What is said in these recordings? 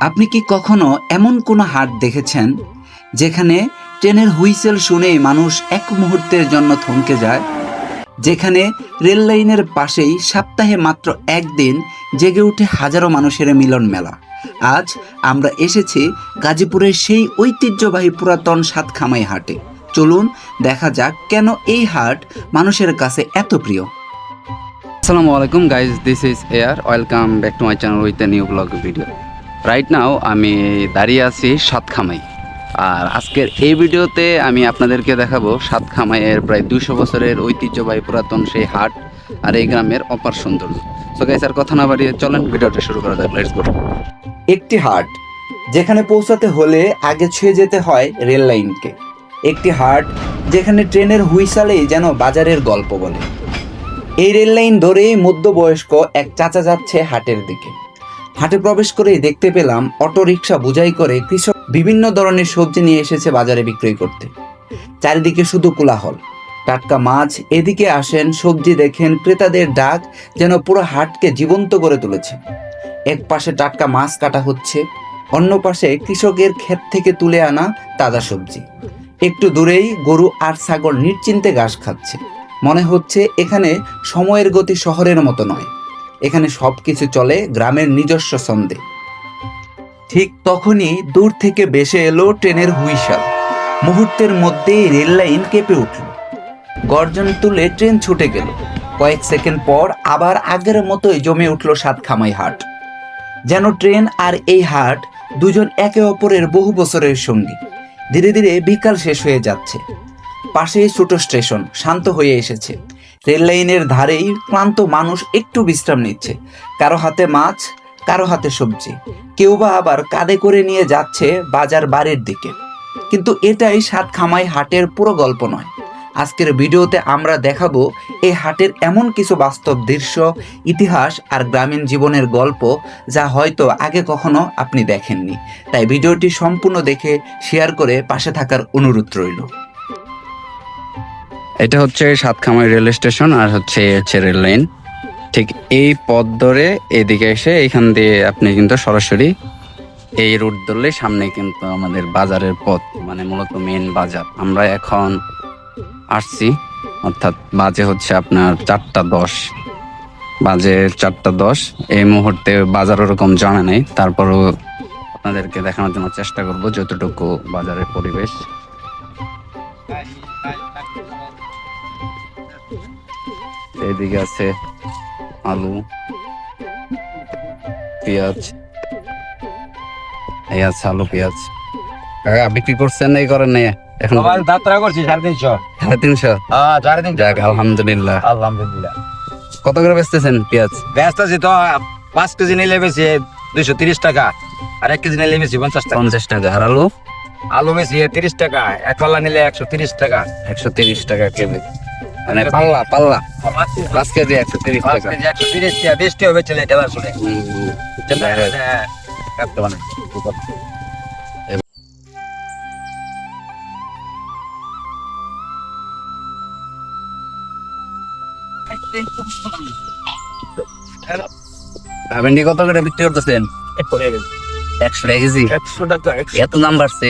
আপনি কি কখনো এমন কোনো হাট দেখেছেন যেখানে ট্রেনের হুইসেল শুনেই মানুষ এক মুহূর্তের জন্য থমকে যায়, যেখানে রেল লাইনের পাশেই সপ্তাহে মাত্র একদিন জেগে উঠে হাজারো মানুষের মিলন মেলা? আজ আমরা এসেছি গাজীপুরের সেই ঐতিহ্যবাহী পুরাতন সাতখামাই হাটে। চলুন দেখা যাক কেন এই হাট মানুষের কাছে এত প্রিয়। আসসালামু আলাইকুম guys, this is air. Welcome back to my channel with a new blog video. Right now আমি দাঁড়িয়ে আছি সাতখামাই, আর আজকের এই ভিডিওতে আমি আপনাদেরকে দেখাবো সাতখামাইয়ের প্রায় 200 বছরের ঐতিহ্যবাহী পুরাতন সেই হাট আর এই গ্রামের অপার সৌন্দর্য। সো গাইজ, আর কথা না বাড়িয়ে চলেন ভিডিওটা শুরু করা যাক। Let's go. একটি হাট যেখানে পৌঁছাতে হলে আগে ছুঁয়ে যেতে হয় রেল লাইনকে। একটি হাট যেখানে ট্রেনের হুইসালেই যেন বাজারের গল্প বলে। এই রেল লাইন ধরেই মধ্যবয়স্ক এক চাচা যাচ্ছে হাটের দিকে। হাটে প্রবেশ করেই দেখতে পেলাম অটো রিক্সা বোঝাই করে কৃষক বিভিন্ন ধরনের সবজি নিয়ে এসেছে বাজারে বিক্রয় করতে। চারিদিকে শুধু কোলাহল, টাটকা মাছ এদিকে আসেন, সবজি দেখেন, ক্রেতাদের ডাক যেন পুরো হাটকে জীবন্ত করে তুলেছে। এক পাশে টাটকা মাছ কাটা হচ্ছে, অন্য পাশে কৃষকের ক্ষেত থেকে তুলে আনা তাজা সবজি। একটু দূরেই গরু আর ছাগল নিশ্চিন্তে ঘাস খাচ্ছে। মনে হচ্ছে এখানে সময়ের গতি শহরের মতো নয়, এখানে সবকিছু চলে গ্রামের নিজস্ব ছন্দে। ঠিক তখনই দূর থেকে ভেসে এলো ট্রেনের হুইসাল। মুহূর্তের মধ্যেই রেল লাইন কেঁপে উঠল, গর্জন তুলে ট্রেন ছুটে গেল। কয়েক সেকেন্ড পর আবার আগের মতোই জমে উঠল সাতখামাই হাট। যেন ট্রেন আর এই হাট দুজন একে অপরের বহু বছরের সঙ্গী। ধীরে ধীরে বিকাল শেষ হয়ে যাচ্ছে, পাশেই ছোট স্টেশন শান্ত হয়ে এসেছে। রেল লাইনের ধারেই ক্লান্ত মানুষ একটু বিশ্রাম নিচ্ছে, কারো হাতে মাছ, কারো হাতে সবজি, কেউ বা আবার কাঁধে করে নিয়ে যাচ্ছে বাজার বাড়ির দিকে। কিন্তু এটাই সাতখামাই হাটের পুরো গল্প নয়। আজকের ভিডিওতে আমরা দেখাবো এই হাটের এমন কিছু বাস্তব দৃশ্য, ইতিহাস আর গ্রামীণ জীবনের গল্প যা হয়তো আগে কখনো আপনি দেখেননি। তাই ভিডিওটি সম্পূর্ণ দেখে শেয়ার করে পাশে থাকার অনুরোধ রইল। এটা হচ্ছে সাতখামাই রেল স্টেশন আর হচ্ছে রেল লাইন। ঠিক এই পথ ধরে এদিকে এসে এইখান দিয়ে আপনি কিন্তু সরাসরি এই রুট ধরলে সামনে কিন্তু আমাদের বাজারের পথ, মানে মূলত মেন বাজার। আমরা এখন আসছি, অর্থাৎ বাজে হচ্ছে আপনার 4:10 বাজে 4:10। এই মুহূর্তে বাজার ওরকম জানা নেই, তারপরও আপনাদেরকে দেখানোর জন্য চেষ্টা করব যতটুকু বাজারের পরিবেশ। এইদিকে আছে আলু, পেঁয়াজ, এই আছে আলু পেঁয়াজ। বিক্রি করছেন এই করেন নাই এখন? যাত্রা করছি 350। 350? যাক, আলহামদুলিল্লাহ। আলহামদুলিল্লাহ। কত করে বেচতেছেন পেঁয়াজ? ব্যস্ত আছি তো। 5 কেজি নিলে বেশি 230 টাকা, আর 1 কেজি নিলে বেশি 50 টাকা। 50 টাকা। আর আলু? আলু বেশি 30 টাকা, এক পাল্লা নিলে 130 টাকা। 130 টাকা কেজি, মানে পাল্লা 5 কেজি 130 5 টাকা। কেজি 130 টাকা, বেশি হবে চলে টেলার শুনে। ভেন্ডি কত করে বিক্রি করতেছেন? 100 টাকা কেজি? 100 টাকা। এত দাম বাড়ছে?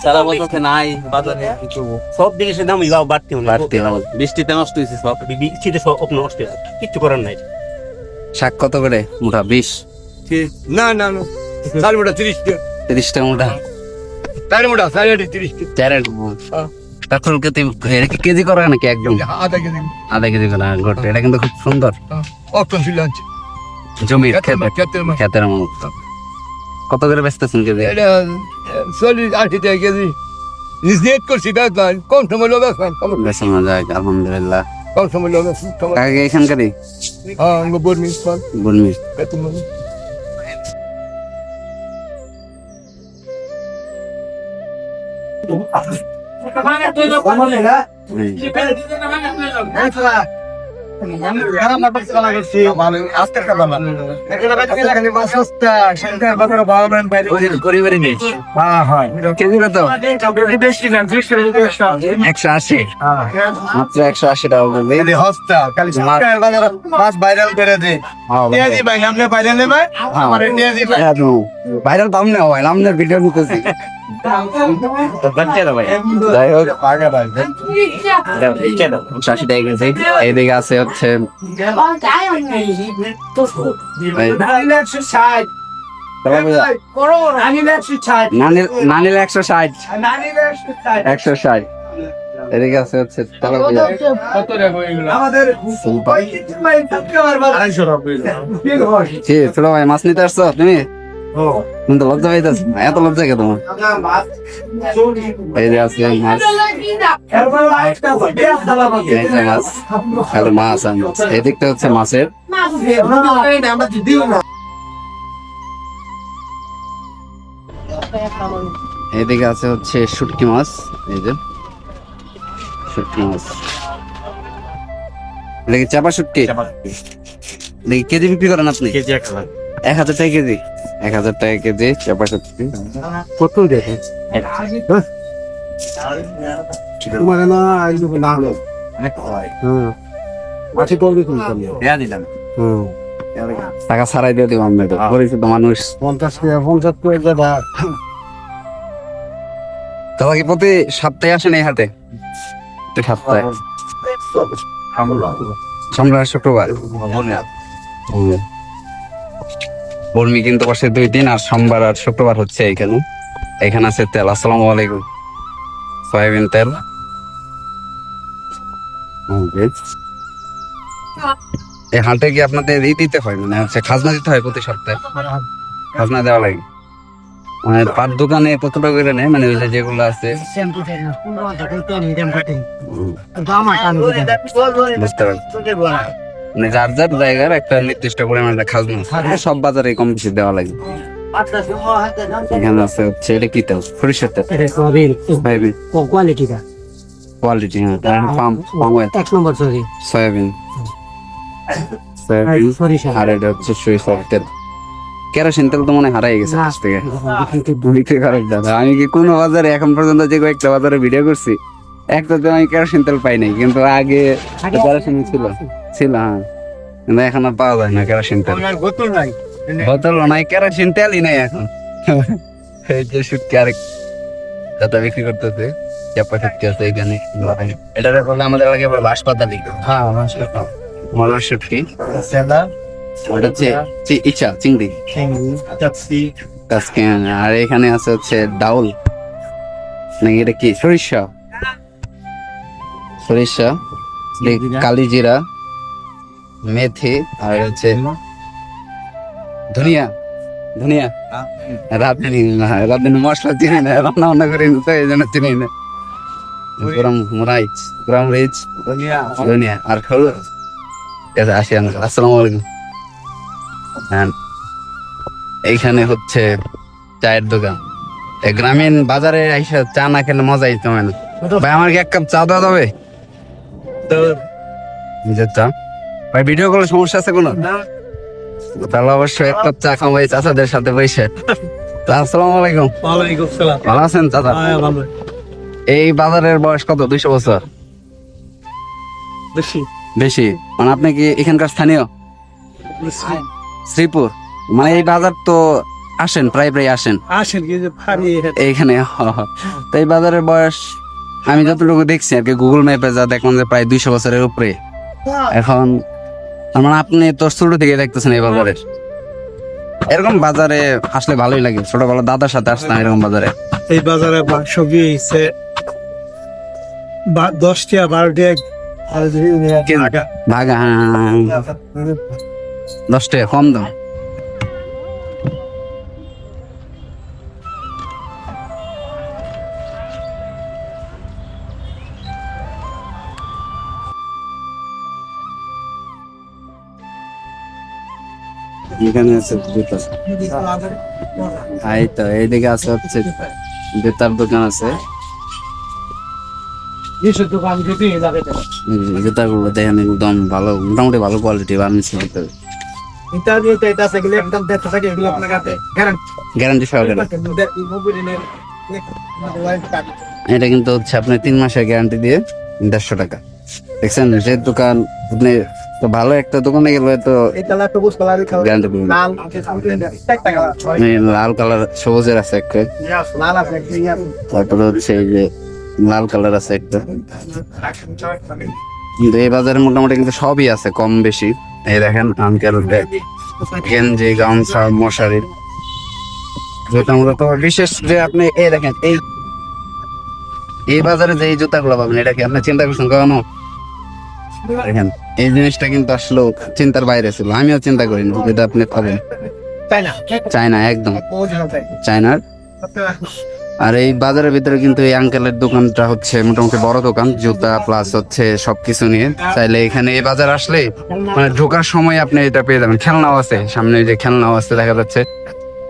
সারা বছর নাই বাজারে, কিছু সব জিনিসের দাম বাড়তি বৃষ্টিতে নষ্ট হয়েছে, সব বৃষ্টিতে সব নষ্ট হয়েছে, কিচ্ছু করার নাই। শাক কত করে মুঠা? 20? না না না, 4 মোটা 30 টাকা। 30 টাকা মুঠা? 4 মোটা 30 টাকা। কাঁকরোল কেজি করে নাকি একদম? আধা কেজি করে ঘটে। এটা কিন্তু খুব সুন্দর জমির ক্ষেতের মতো। কত করে বেচতেছেন কেজি? 40-80 টাকা কেজি। নিজেট করছি কম সময় লোক বেচা যায় আলহামদুলিল্লাহ। কম সময় লোক আগে এখানকারই বর্মি। কেজি কত? 180 মাত্র 180 টাকা বলবে। ভাইরাল দাম নেওয়া ভাই, আপনার ভিডিও নিতেছি। যাই হোক 80 টাকা কেজি। এইদিকে আছে হচ্ছে নানিল 160 160। এদিকে আছে হচ্ছে তেলাপিয়া। কি ছোট ভাই মাছ নিতে আসছো তুমি? তুমি তো লজ্জা পাইতেছ, এত লজ্জা কে তোমার? এই যে আছে মাছ, এই যে মাছ, খালি মাছ আর মাছ। এদিকটা হচ্ছে মাছের। এদিকে আছে হচ্ছে শুটকি মাছ, এই যে শুটকি মাছ। দেখি চাপা শুটকি, দেখি কেজি বিক্রি করেন আপনি? 1000 টাকা কেজি, 1000 টাকা কেজি চাপা শুটকি। কত দেখে টাকা ছাড়াই দিয়ে দিব আমরা, পরিচিত মানুষ। 50 কি প্রতি সপ্তাহে আসেন এই হাটে? সপ্তাহে সোমবার শুক্রবার বর্মি কিন্তু বসে 2 দিন, আর সোমবার আর শুক্রবার হচ্ছে এইখানে। এখানে আছে তেল। আসসালামু আলাইকুম। সয়াবিন তেল। এই হাটে কি আপনাদের দিতে হয়, মানে হচ্ছে খাজনা দিতে হয় প্রতি সপ্তাহে? খাজনা দেওয়া লাগে মানে পাট দোকানে কত টাকা করে নেয়, মানে যেগুলো আছে? বুঝতে পারছি, মানে যার যার জায়গার একটা নির্দিষ্ট পরিমাণে খাজনা সব বাজারে কম বেশি দেওয়া লাগে। এখানে আছে হচ্ছে এটা কি তেল? সরিষার তেল। কোয়ালিটি, হ্যাঁ। পাম অয়েল 1 নম্বর সয়াবিন, আর এটা হচ্ছে সরিষার তেল। কেরোসিন তেল তো মনে হয় হারাই গেছে কাছ থেকে, বিক্রি করার দাদা। আমি কি কোনো বাজারে এখন পর্যন্ত যে কয়েকটা বাজারে ভিডিও করছি, একটাতে আমি কেরোসিন তেল পাই নাই, কিন্তু আগে কেরোসিন ছিল, হ্যাঁ, কিন্তু এখন আর পাওয়া যায় না কেরোসিন তেল। বোতল নাই, কেরোসিন তেলই নাই এখন। এই যে শুটকি আরেক দাদা বিক্রি করতেছে, চাপা শুটকি আছে এখানে। এটা বললে আমাদের এলাকায় বলে বাঁশপাতালি। হ্যাঁ, মলার শুটকি। ওটা হচ্ছে ইচ্ছা চিংড়ি, আর এখানে আছে হচ্ছে ডাউল, নাকি এটা কি সরিষা, কালি জিরা, মেথি, আর হচ্ছে ধনিয়া। রাঁধুনি মশলা চিনি না, রান্না বান্না করি না, তো এই জন্য চিনি না। গরম মরিচ, ধনিয়া আর হলুদ। আসি। আসসালামু আলাইকুম। এইখানে হচ্ছে চায়ের দোকান। গ্রামীণ বাজারে আইসা চা না খেলে মজাই তো হয় না। ভাই আমার কি 1 কাপ চা দেওয়া যাবে? নিজের চা ভাই, ভিডিও করলে সমস্যা আছে কোনো? তাহলে অবশ্যই 1 কাপ চা খাওয়াই চাচাদের সাথে বসে। আসসালামু আলাইকুম। ভালো আছেন চাচা? এই বাজারের বয়স কত? 200 বছর বেশি। মানে আপনি কি এখানকার স্থানীয়? শ্রীপুর। মানে এই বাজার তো আসেন, প্রায় আসেন এইখানে? তো এই বাজারের বয়স আমি যতটুকু দেখছি আর কি, গুগল ম্যাপে যা দেখলাম যে প্রায় 200 বছরের উপরে। এখন মানে আপনি তো ছোট থেকে দেখতেছেন এই বাজারের। এরকম বাজারে আসলে ভালোই লাগে, ছোটবেলা দাদার সাথে আসতাম এরকম বাজারে। এই বাজারে সবজি 10 টাকা 12 টাকা ভাগা, হ্যাঁ 10 টাকা কম দাম। এখানে আছে জুতা, এই তো এইদিকে আছে হচ্ছে জুতার দোকান আছে। জুতাগুলো দেখেন একদম ভালো, মোটামুটি ভালো কোয়ালিটি বানিয়েছে ভিতরে, গ্যারান্টি সহকারে। এটা কিন্তু হচ্ছে আপনি 3 মাসের গ্যারান্টি দিয়ে 150 টাকা। দেখছেন যে দোকান, আপনি তো ভালো একটা দোকানে গেলে তো গ্যারান্টি পাবেন। লাল কালার সবুজের আছে একটা, তারপরে হচ্ছে এই যে লাল কালার আছে একটা। কিন্তু এই বাজারে মোটামুটি কিন্তু সবই আছে কম বেশি। এই দেখেন আঙ্কেল গেঞ্জি, গামছা, মশারি, জুতা মূলত বিশেষ যে আপনি এই দেখেন এই বাজারে যে এই জুতাগুলো পাবেন, এটা কি আপনি চিন্তা করছেন কখনো? দেখেন এই জিনিসটা কিন্তু আসলে চিন্তার বাইরে ছিল, আমিও চিন্তা করিনি যেটা আপনি পাবেন। চায়না, একদম চায়নার। আর এই বাজারের ভিতরে কিন্তু এই আঙ্কেলের দোকানটা হচ্ছে মোটামুটি বড় দোকান, জুতা প্লাস হচ্ছে সবকিছু নিয়ে। চাইলে এখানে এই বাজার আসলে মানে ঢোকার সময় আপনি এটা পেয়ে যাবেন। খেলনাও আছে সামনে, যে খেলনাও আছে দেখা যাচ্ছে,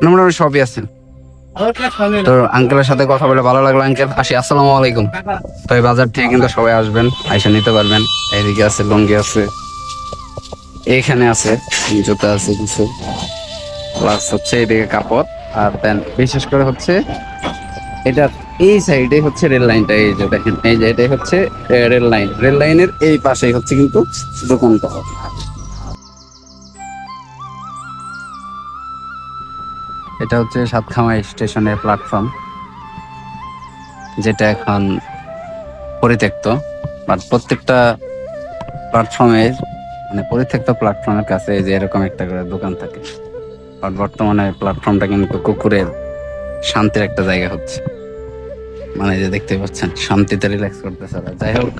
মোটামুটি সবই আছে। তো আঙ্কেলের সাথে কথা বলে ভালো লাগলো। আঙ্কেল আসি, আসসালামু আলাইকুম। তো এই বাজার থেকে কিন্তু সবাই আসবেন, আইসা নিতে পারবেন। এইদিকে আছে লুঙ্গি আছে, এইখানে আছে জুতা আছে কিছু, প্লাস হচ্ছে এদিকে কাপড়। আর দেন বিশেষ করে হচ্ছে এটা এই সাইডে হচ্ছে রেল লাইনটা, এই যে দেখেন, এই যে এটাই হচ্ছে রেল লাইন। রেল লাইনের এই পাশেই হচ্ছে কিন্তু দোকানটা। এটা হচ্ছে সাতখামাই স্টেশনের প্ল্যাটফর্ম, যেটা এখন পরিত্যক্ত। বাট প্রত্যেকটা প্ল্যাটফর্মের মানে পরিত্যক্ত প্ল্যাটফর্মের কাছে যে এরকম একটা করে দোকান থাকে। বাট বর্তমানে প্ল্যাটফর্মটা কিন্তু কুকুরের শান্তির একটা জায়গা হচ্ছে, মানে যে দেখতে পাচ্ছেন শান্তিতে রিল্যাক্স করতেছে। যাই হোক,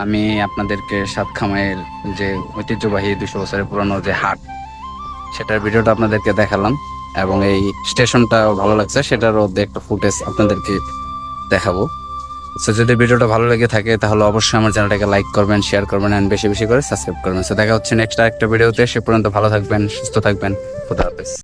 আমি আপনাদেরকে সাতখামাইয়ের যে ঐতিহ্যবাহী 200 বছরের পুরনো যে হাট, সেটার ভিডিওটা আপনাদেরকে দেখালাম, এবং এই স্টেশনটা ভালো লাগছে সেটারও একটা ফুটেজ আপনাদেরকে দেখাবো। সো যদি ভিডিওটা ভালো লেগে থাকে তাহলে অবশ্যই আমার চ্যানেলটাকে লাইক করবেন, শেয়ার করবেন, এন্ড বেশি বেশি করে সাবস্ক্রাইব করবেন। সো দেখা হচ্ছে নেক্সট একটা ভিডিওতে। সে পর্যন্ত ভালো থাকবেন, সুস্থ থাকবেন। খুদা হাফেজ।